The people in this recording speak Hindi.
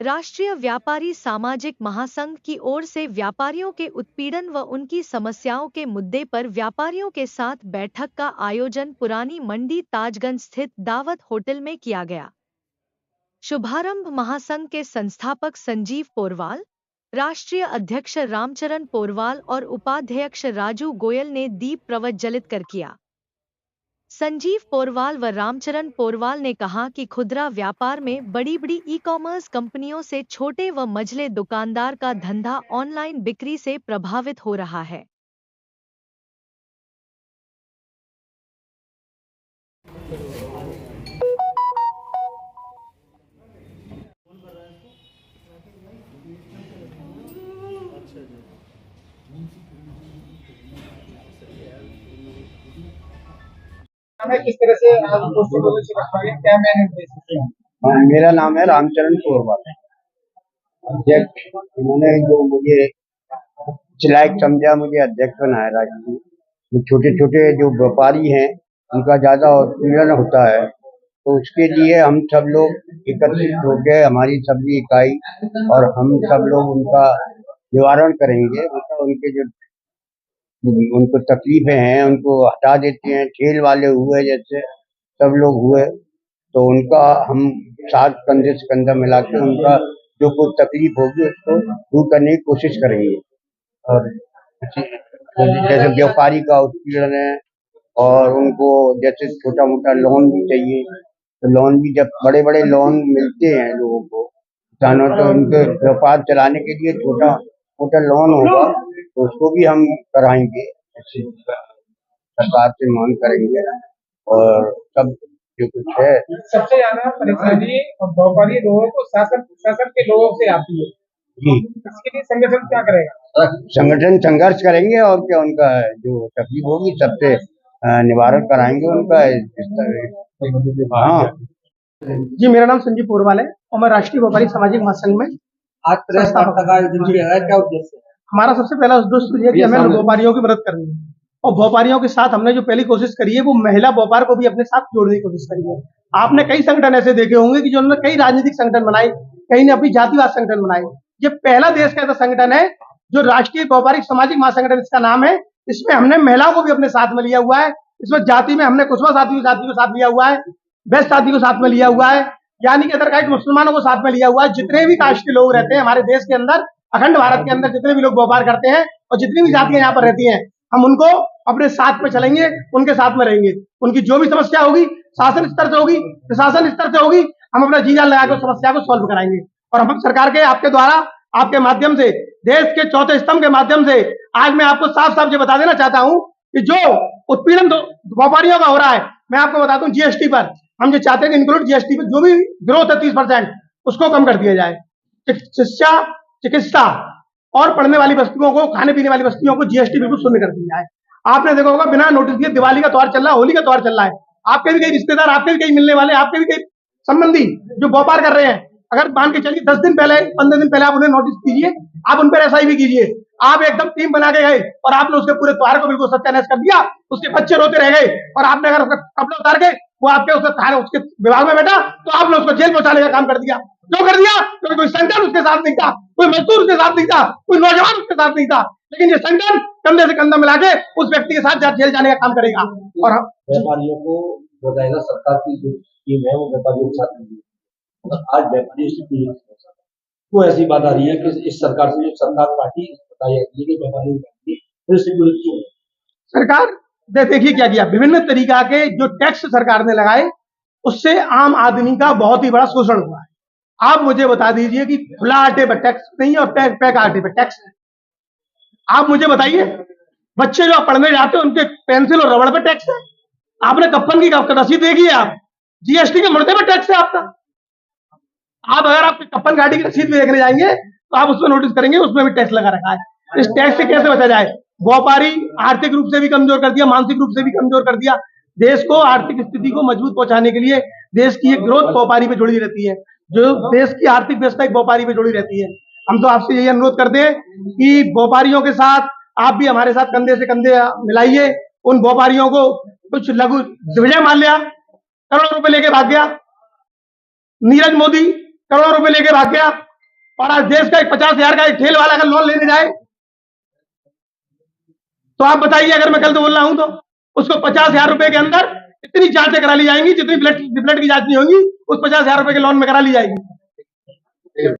राष्ट्रीय व्यापारी सामाजिक महासंघ की ओर से व्यापारियों के उत्पीड़न व उनकी समस्याओं के मुद्दे पर व्यापारियों के साथ बैठक का आयोजन पुरानी मंडी ताजगंज स्थित दावत होटल में किया गया। शुभारंभ महासंघ के संस्थापक संजीव पोरवाल, राष्ट्रीय अध्यक्ष रामचरण पोरवाल और उपाध्यक्ष राजू गोयल ने दीप प्रज्वलित कर किया। संजीव पोरवाल व रामचरण पोरवाल ने कहा कि खुदरा व्यापार में बड़ी बड़ी ई-कॉमर्स कंपनियों से छोटे व मझले दुकानदार का धंधा ऑनलाइन बिक्री से प्रभावित हो रहा है। किस तरह से क्या मैंने मेरा नाम है रामचरण पोरवाल अध्यक्ष। उन्होंने जो मुझे लायक समझा, मुझे अध्यक्ष बनाया राज्य में। छोटे छोटे जो व्यापारी हैं उनका ज्यादा उत्पीड़न होता है, तो उसके लिए हम सब लोग एकत्रित होकर हमारी सब्जी इकाई और हम सब लोग उनका निवारण करेंगे। मतलब उनके जो उनको तकलीफें हैं उनको हटा देते हैं। ठेल वाले हुए जैसे सब लोग हुए, तो उनका हम साथ कंधे से कंधा मिला के उनका जो कोई तकलीफ होगी उसको दूर करने की कोशिश करेंगे। और जैसे व्यापारी का उत्पीड़न है और उनको जैसे छोटा मोटा लोन भी चाहिए, तो लोन भी जब बड़े बड़े लोन मिलते हैं लोगों को किसानों, तो उनके व्यापार चलाने के लिए छोटा मोटा लोन होगा तो उसको भी हम कराएंगे, सरकार से मांग करेंगे। और सब जो कुछ है, सबसे ज्यादा परेशानी और व्यापारी लोगों को शासन के लोगों से आती है जी। इसके लिए संगठन क्या करेगा? संगठन संघर्ष करेंगे और क्या, उनका जो तकलीफ होगी सबसे निवारण कराएंगे उनका। हाँ जी, मेरा नाम संजीव पोरवाल है और मैं राष्ट्रीय व्यापारी सामाजिक महासंघ में आज प्रेस वार्ता का आयोजन किया है, क्या उद्देश्य है? हमारा सबसे पहला उद्देश्य ये है कि हमें व्यापारियों की मदद करनी है और व्यापारियों के साथ हमने जो पहली कोशिश करी है वो महिला व्यापार को भी अपने साथ जोड़ने की कोशिश करी है। आपने कई संगठन ऐसे देखे होंगे कि जो उन्होंने कई राजनीतिक संगठन बनाए, कई ने अपनी जातिवाद संगठन बनाए। ये पहला देश का ऐसा संगठन है जो राष्ट्रीय व्यापारिक सामाजिक महासंगठन इसका नाम है। इसमें हमने महिलाओं को भी अपने साथ में लिया हुआ है। इसमें जाति में हमने कुशवा साथी को साथ लिया हुआ है, बेस्ट साथी को साथ में लिया हुआ है, यानी कि अदरकाइज मुसलमानों को साथ में लिया हुआ है। जितने भी कास्ट के लोग रहते हैं हमारे देश के अंदर, अखंड भारत के अंदर जितने भी लोग व्यापार करते हैं और जितनी भी जातियां यहाँ पर रहती हैं, हम उनको अपने साथ में चलेंगे, उनके साथ में रहेंगे। उनकी जो भी समस्या होगी शासन स्तर से होगी, प्रशासन स्तर से होगी, हम अपना जी जान लगाकर समस्या को सॉल्व कराएंगे। और हम सरकार के आपके द्वारा, आपके माध्यम से, देश के चौथे स्तंभ के माध्यम से आज मैं आपको साफ साफ ये बता देना चाहता हूं कि जो उत्पीड़न व्यापारियों का हो रहा है, मैं आपको बता दूं जीएसटी पर हम जो चाहते हैं कि इंक्लूड जीएसटी पर जो भी ग्रोथ है 30% उसको कम कर दिया जाए। शिक्षा, चिकित्सा और पढ़ने वाली वस्तुओं को, खाने पीने वाली वस्तुओं को जीएसटी बिल्कुल शून्य कर दी जाए। आपने देखा होगा बिना नोटिस दिए दिवाली का त्योहार चल रहा है, होली का त्योहार चल रहा है। आपके भी कई रिश्तेदार, आपके भी कई मिलने वाले, आपके भी कई संबंधी जो व्यापार कर रहे हैं, अगर मान के चलिए 10 दिन पहले, 15 दिन पहले आप उन्हें नोटिस कीजिए, आप उन पर एसआई भी कीजिए। आप एकदम टीम बना के गए और आपने उसके पूरे त्योहार को बिल्कुल सत्यानाश कर दिया। उसके बच्चे रोते रह गए और आपने अगर उसका कपड़ा उतार के वो आपके उसके विभाग में बैठा तो आपने उसको जेल पहुंचाने का काम कर दिया। क्यों कर दिया? क्योंकि कोई संगठन उसके साथ नहीं था, कोई मजदूर उसके साथ नहीं था, कोई नौजवान उसके साथ नहीं था। लेकिन ये संगठन कंधे से कंधा मिला के उस व्यक्ति के साथ जेल जाने का काम करेगा। और व्यापारियों को बताएगा सरकार की जो स्कीम है वो व्यापारियों के साथ नहीं है। आज व्यापारी उससे पीड़ित हो सकता है। वो ऐसी बात आ रही है कि इस सरकार से, जो सरकार पार्टी बताई जाती है कि व्यापारियों की उससे पीड़ित क्यों है? सरकार देखिए क्या किया, विभिन्न तरीका के जो टैक्स सरकार ने लगाए उससे आम आदमी का बहुत ही बड़ा शोषण हुआ है। आप मुझे बता दीजिए कि खुला आटे पर टैक्स नहीं और पैक आटे पर टैक्स है। आप मुझे बताइए, बच्चे जो पढ़ने जाते हैं उनके पेंसिल और रबड़ पर टैक्स है। आपने कप्पन की रसीद देखी है? आप जीएसटी के मुर्दे पर टैक्स है आपका। आप अगर आप कप्पन गाड़ी की रसीद भी देखने जाएंगे तो आप उसमें नोटिस करेंगे उसमें भी टैक्स लगा रखा है। इस टैक्स से कैसे बचा जाए? व्यापारी आर्थिक रूप से भी कमजोर कर दिया, मानसिक रूप से भी कमजोर कर दिया। देश को आर्थिक स्थिति को मजबूत पहुंचाने के लिए देश की एक ग्रोथ व्यापारी पे जुड़ी रहती है, जो देश की आर्थिक व्यवस्था एक व्यापारी पे जुड़ी रहती है। हम तो आपसे यही अनुरोध करते हैं कि व्यापारियों के साथ आप भी हमारे साथ कंधे से कंधे मिलाइए। उन व्यापारियों को कुछ लघु दिग्विजय माल्या करोड़ों रुपए लेके भाग गया, नीरज मोदी करोड़ों रुपए लेके भाग गया, और आज देश का एक 50,000 का एक ठेल वाला अगर लोन लेने जाए तो आप बताइए, अगर मैं गलत बोल रहा हूं तो उसको 50,000 रुपए के अंदर इतनी जांचें करा ली जाएंगी जितनी ब्लड की जांच नहीं होंगी उस 50,000 रुपए के लोन में करा ली जाएगी।